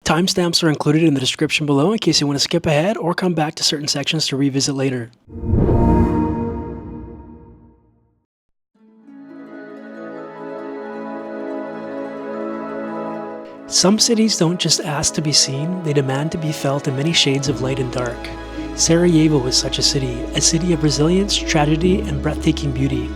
Timestamps are included in the description below in case you want to skip ahead or come back to certain sections to revisit later. Some cities don't just ask to be seen, they demand to be felt in many shades of light and dark. Sarajevo is such a city of resilience, tragedy, and breathtaking beauty.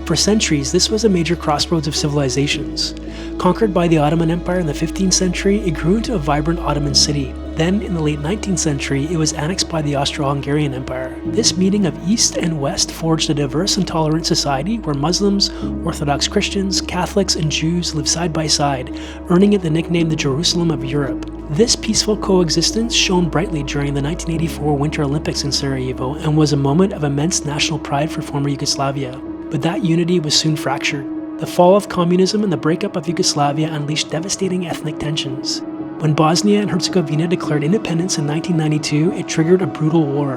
For centuries, this was a major crossroads of civilizations. Conquered by the Ottoman Empire in the 15th century, it grew into a vibrant Ottoman city. Then, in the late 19th century, it was annexed by the Austro-Hungarian Empire. This meeting of East and West forged a diverse and tolerant society where Muslims, Orthodox Christians, Catholics, and Jews lived side by side, earning it the nickname the Jerusalem of Europe. This peaceful coexistence shone brightly during the 1984 Winter Olympics in Sarajevo and was a moment of immense national pride for former Yugoslavia. But that unity was soon fractured. The fall of communism and the breakup of Yugoslavia unleashed devastating ethnic tensions. When Bosnia and Herzegovina declared independence in 1992, it triggered a brutal war.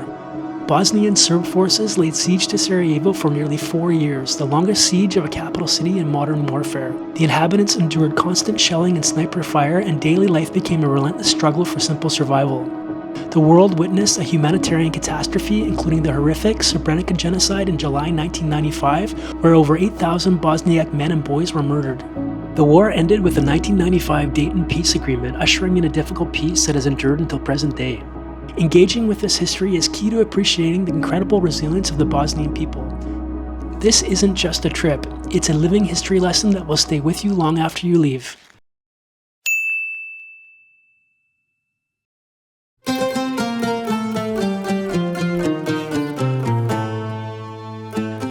Bosnian Serb forces laid siege to Sarajevo for nearly 4 years, the longest siege of a capital city in modern warfare. The inhabitants endured constant shelling and sniper fire, and daily life became a relentless struggle for simple survival. The world witnessed a humanitarian catastrophe, including the horrific Srebrenica genocide in July 1995, where over 8,000 Bosniak men and boys were murdered. The war ended with the 1995 Dayton Peace Agreement, ushering in a difficult peace that has endured until present day. Engaging with this history is key to appreciating the incredible resilience of the Bosnian people. This isn't just a trip, it's a living history lesson that will stay with you long after you leave.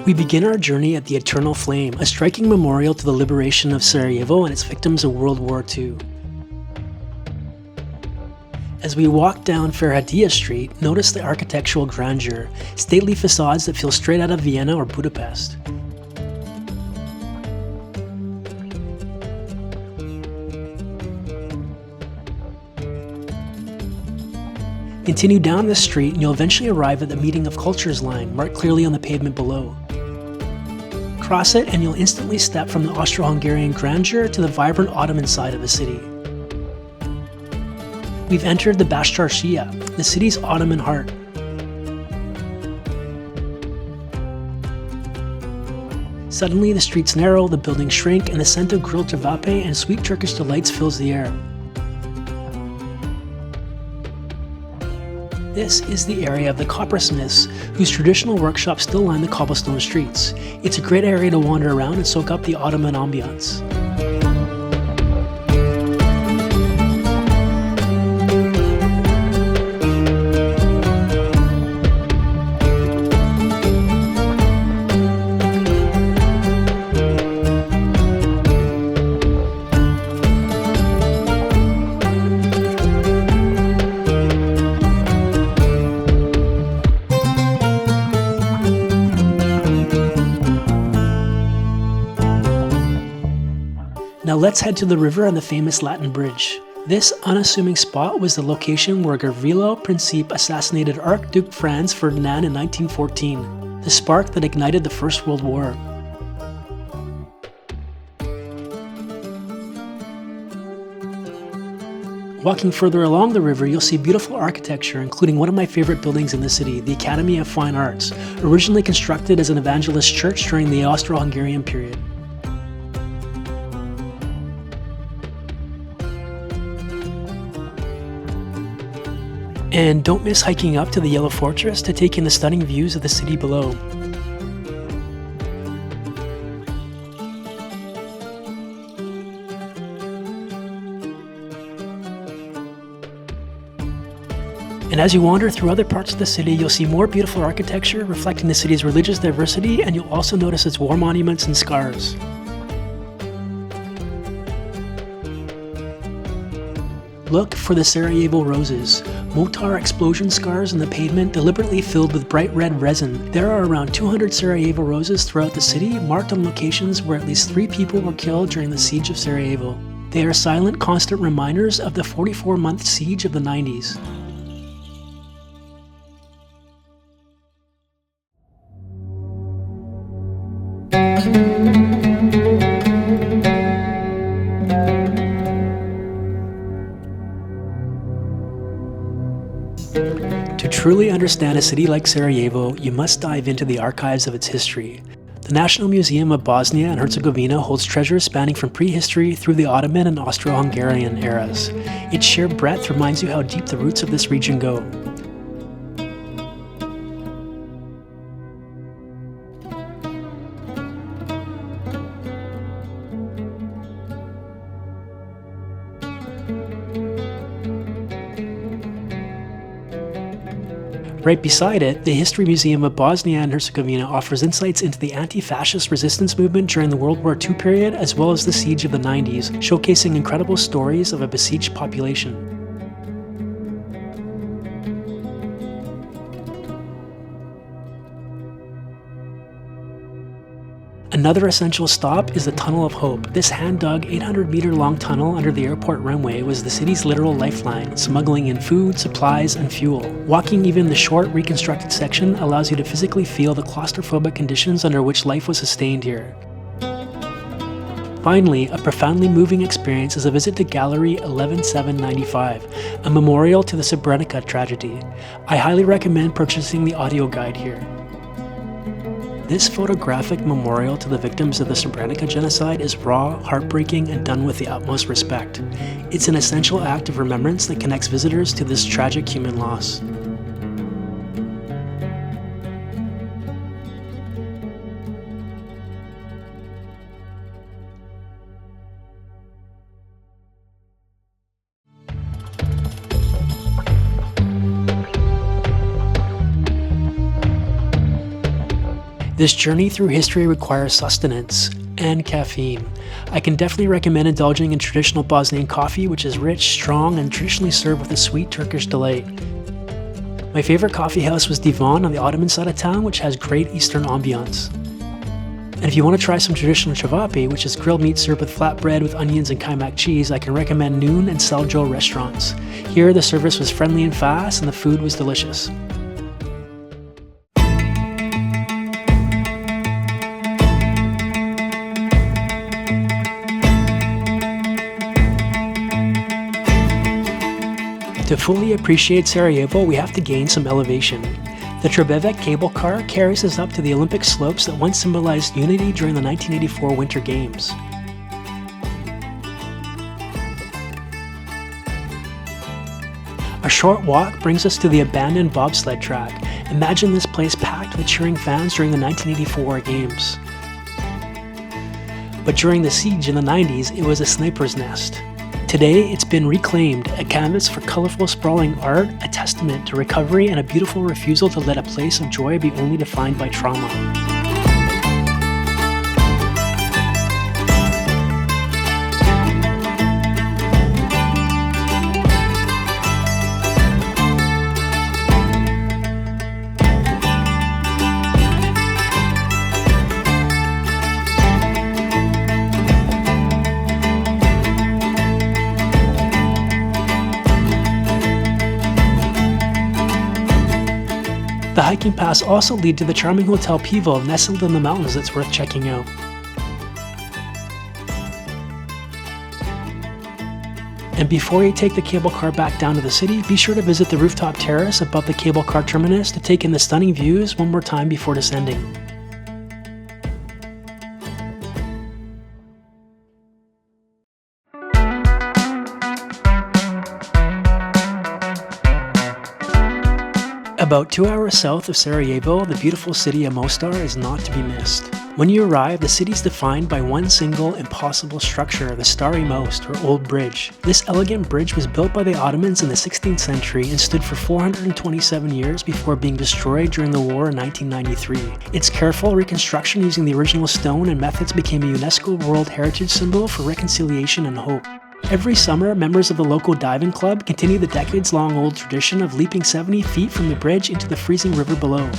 We begin our journey at the Eternal Flame, a striking memorial to the liberation of Sarajevo and its victims of World War II. As we walk down Ferhadija Street, notice the architectural grandeur, stately facades that feel straight out of Vienna or Budapest. Continue down this street and you'll eventually arrive at the Meeting of Cultures line, marked clearly on the pavement below. Cross it and you'll instantly step from the Austro-Hungarian grandeur to the vibrant Ottoman side of the city. We've entered the Baščaršija, the city's Ottoman heart. Suddenly the streets narrow, the buildings shrink, and the scent of grilled Ćevapi and sweet Turkish delights fills the air. This is the area of the coppersmiths, whose traditional workshops still line the cobblestone streets. It's a great area to wander around and soak up the Ottoman ambiance. Now let's head to the river and the famous Latin Bridge. This unassuming spot was the location where Gavrilo Princip assassinated Archduke Franz Ferdinand in 1914, the spark that ignited the First World War. Walking further along the river, you'll see beautiful architecture, including one of my favorite buildings in the city, the Academy of Fine Arts, originally constructed as an evangelist church during the Austro-Hungarian period. And don't miss hiking up to the Yellow Fortress to take in the stunning views of the city below. And as you wander through other parts of the city, you'll see more beautiful architecture reflecting the city's religious diversity, and you'll also notice its war monuments and scars. Look for the Sarajevo roses, mortar explosion scars in the pavement deliberately filled with bright red resin. There are around 200 Sarajevo roses throughout the city, marked on locations where at least 3 people were killed during the Siege of Sarajevo. They are silent, constant reminders of the 44-month siege of the 90s. To truly understand a city like Sarajevo, you must dive into the archives of its history. The National Museum of Bosnia and Herzegovina holds treasures spanning from prehistory through the Ottoman and Austro-Hungarian eras. Its sheer breadth reminds you how deep the roots of this region go. Right beside it, the History Museum of Bosnia and Herzegovina offers insights into the anti-fascist resistance movement during the World War II period, as well as the Siege of the 90s, showcasing incredible stories of a besieged population. Another essential stop is the Tunnel of Hope. This hand-dug 800-meter-long tunnel under the airport runway was the city's literal lifeline, smuggling in food, supplies, and fuel. Walking even the short, reconstructed section allows you to physically feel the claustrophobic conditions under which life was sustained here. Finally, a profoundly moving experience is a visit to Gallery 11795, a memorial to the Srebrenica tragedy. I highly recommend purchasing the audio guide here. This photographic memorial to the victims of the Srebrenica genocide is raw, heartbreaking, and done with the utmost respect. It's an essential act of remembrance that connects visitors to this tragic human loss. This journey through history requires sustenance and caffeine. I can definitely recommend indulging in traditional Bosnian coffee, which is rich, strong, and traditionally served with a sweet Turkish delight. My favorite coffee house was Divan on the Ottoman side of town, which has great Eastern ambiance. And if you want to try some traditional Ćevapi, which is grilled meat served with flatbread with onions and kaymak cheese, I can recommend Noon and Seljo restaurants. Here, the service was friendly and fast, and the food was delicious. To fully appreciate Sarajevo, we have to gain some elevation. The Trebević cable car carries us up to the Olympic slopes that once symbolized unity during the 1984 Winter Games. A short walk brings us to the abandoned bobsled track. Imagine this place packed with cheering fans during the 1984 Games. But during the siege in the 90s, it was a sniper's nest. Today, it's been reclaimed, a canvas for colorful, sprawling art, a testament to recovery, and a beautiful refusal to let a place of joy be only defined by trauma. The hiking paths also lead to the charming Hotel Pivo, nestled in the mountains, that's worth checking out. And before you take the cable car back down to the city, be sure to visit the rooftop terrace above the cable car terminus to take in the stunning views one more time before descending. About 2 hours south of Sarajevo, the beautiful city of Mostar is not to be missed. When you arrive, the city is defined by one single, impossible structure, the Stari Most, or Old Bridge. This elegant bridge was built by the Ottomans in the 16th century and stood for 427 years before being destroyed during the war in 1993. Its careful reconstruction using the original stone and methods became a UNESCO World Heritage Symbol for reconciliation and hope. Every summer, members of the local diving club continue the decades-long-old tradition of leaping 70 feet from the bridge into the freezing river below.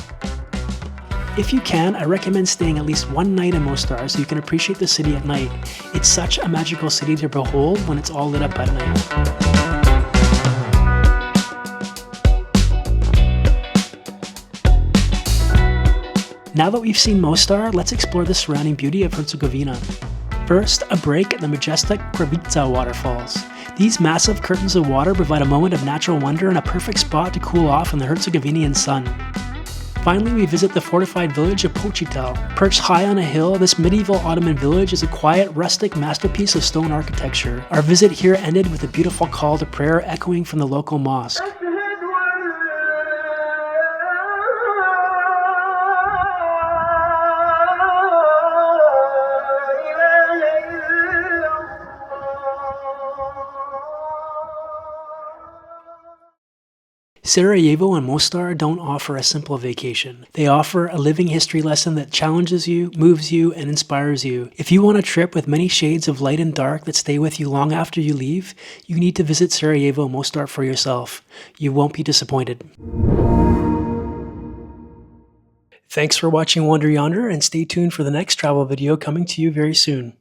If you can, I recommend staying at least one night in Mostar so you can appreciate the city at night. It's such a magical city to behold when it's all lit up at night. Now that we've seen Mostar, let's explore the surrounding beauty of Herzegovina. First, a break at the majestic Kravica waterfalls. These massive curtains of water provide a moment of natural wonder and a perfect spot to cool off in the Herzegovinian sun. Finally, we visit the fortified village of Počitelj. Perched high on a hill, this medieval Ottoman village is a quiet, rustic masterpiece of stone architecture. Our visit here ended with a beautiful call to prayer echoing from the local mosque. Sarajevo and Mostar don't offer a simple vacation. They offer a living history lesson that challenges you, moves you, and inspires you. If you want a trip with many shades of light and dark that stay with you long after you leave, you need to visit Sarajevo and Mostar for yourself. You won't be disappointed. Thanks for watching Wander Yonder, and stay tuned for the next travel video coming to you very soon.